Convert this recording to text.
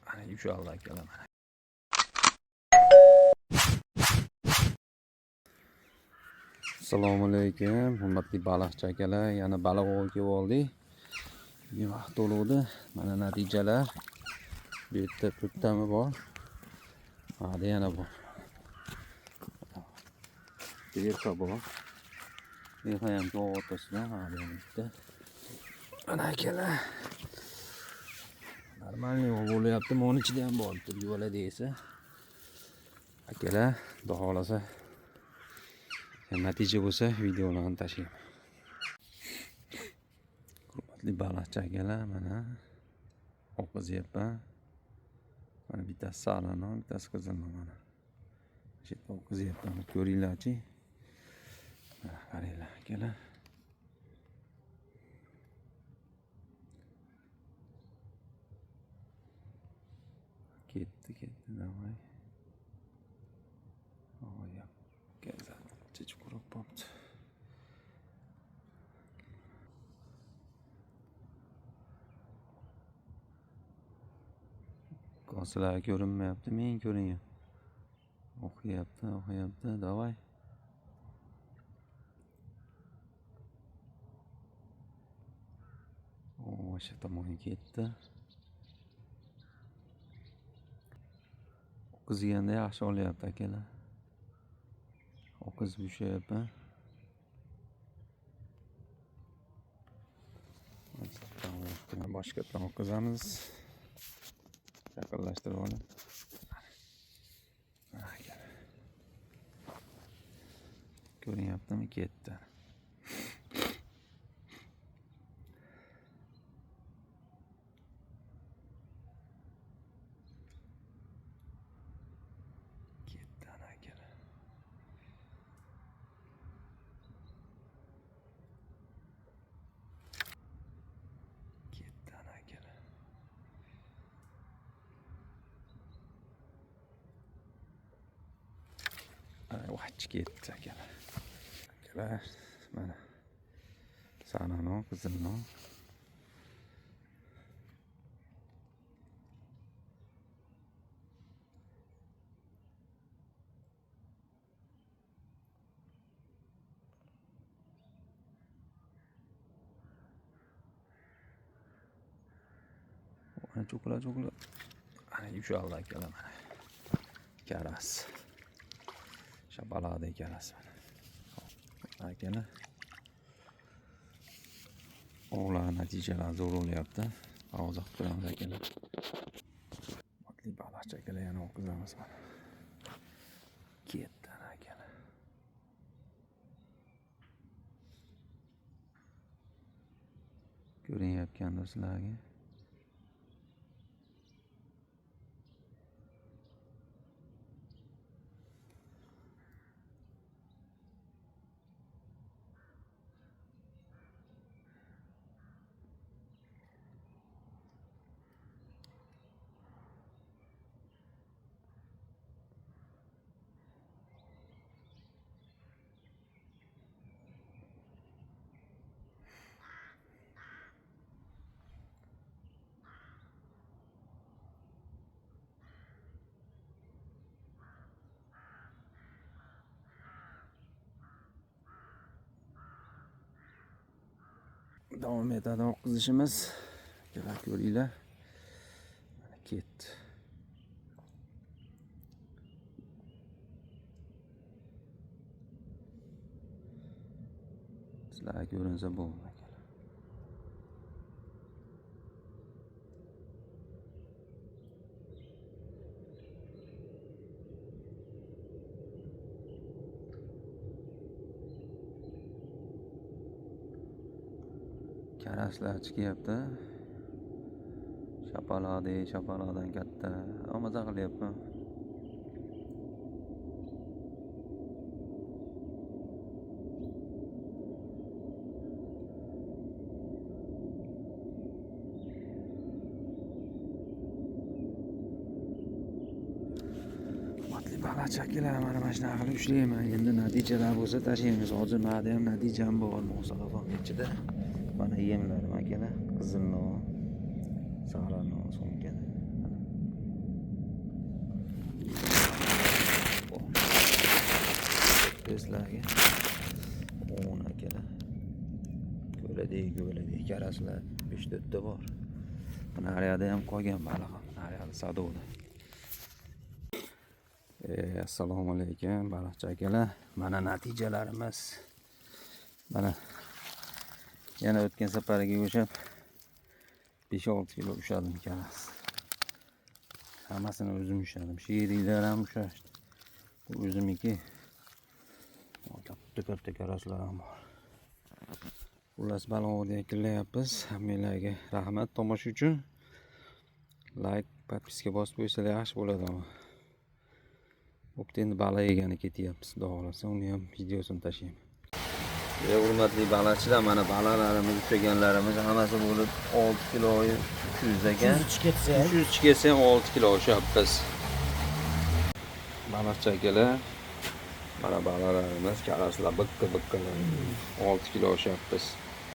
Ana yumshoqlar akalar mana. Assalomu alaykum, hurmatli baliqchi akalar. Yana baliq ovga kelib oldik. Bugun vaqt to'luvdi. Mana natijalar. Bu yerda to'rttami bor. Hada yana bor. Birka bor. Birka ham tog' o'rtasida. Hada yana bitta. Mana akalar. Normalniy bo'lyapti. Mo'ni ichida ham bor. Yuvala deysa. Akalar, xudo xolasa natija bo'lsa videolarni tashlayman. Hurmatli baliqchi akalar, mana o'qizyapman. Mana bittasi sariq, bittasi qizil mana. Shu yerda o'qizyapman. Ko'ringlarchi. Mana qaranglar akalar. Ketdi, davay. Oyoq. Gazat. Chichib qurib qopti. Qo'slar ko'rinmayapti, men ko'ringan. O'qiyapti, davay. O'sha tomonga ketdi. O'qizganda yaxshi olyapti akalar. O'qiz bushyapti. Boshqa o'qizamiz. Yaqinlashtirib olib. Ko'rinyaptimi? Ketdi. Vach ketdi akalar. Akalar, mana sariqno, qizilno. Mana cho'qlar. Ana yumshoqlar akalar mana. Karas. Shabalada karas mana. Akalar. O'g'lar natijalar zo'r bo'lyapti. Hozir qilamiz akalar. Hurmatli baliqchi akalar, yana o'qizamiz mana. Ketdi akalar. Ko'rinyapti sizlarga. Davom etadi o'qizishimiz. Kerak ko'ringlar. Mana ketdi. Sizlarga ko'rinsa bo'ldi. Karaslar chiqyapti. Shapalodan katta. Maza qilyapman. Baliqchi akalar, mana shunaqa qilib ushlayman. Endi natijalar bo'lsa tashlaymiz. Hozir menda ham natijam bor. Musobaqaning ichida. Mana yemlarim akalar, qizilno, sariqno. so'mkada. Sizlarga 10 akalar. Ko'ladek karaslar 5-4 ta bor. Nariyada ham qolgan balig'im. Nariyada sadoda. Assalomu alaykum baliqchi akalar. Mana natijalarimiz. Mana yana o'tgan safariga o'xshab 5-6 kilo ushladim karas. Hammasini o'zim ushladim. Sheriklar ham ushlashdi. Bu o'zimniki. Katta karaslar ham bor. Xullas balig'ni yakunlayapmiz. Hammalarga rahmat tomosha uchun. Like, podpiska bosib qo'ysalar yaxshi bo'ladi. Bo'pti, endi baliq yegani ketyapmiz. Xudo xolasa uni ham videosini tashlayman. Hurmatli baliqchilar, mana baliqlarimiz, ushlaganlarimiz hammasi bo'lib 6 kilo 300 ekan. 300 kelsa ham 6 kilo ushlabmiz. Baliqchi akalar, mana baliqlarimiz, karaslar biqqa 6 kilo ushlabmiz.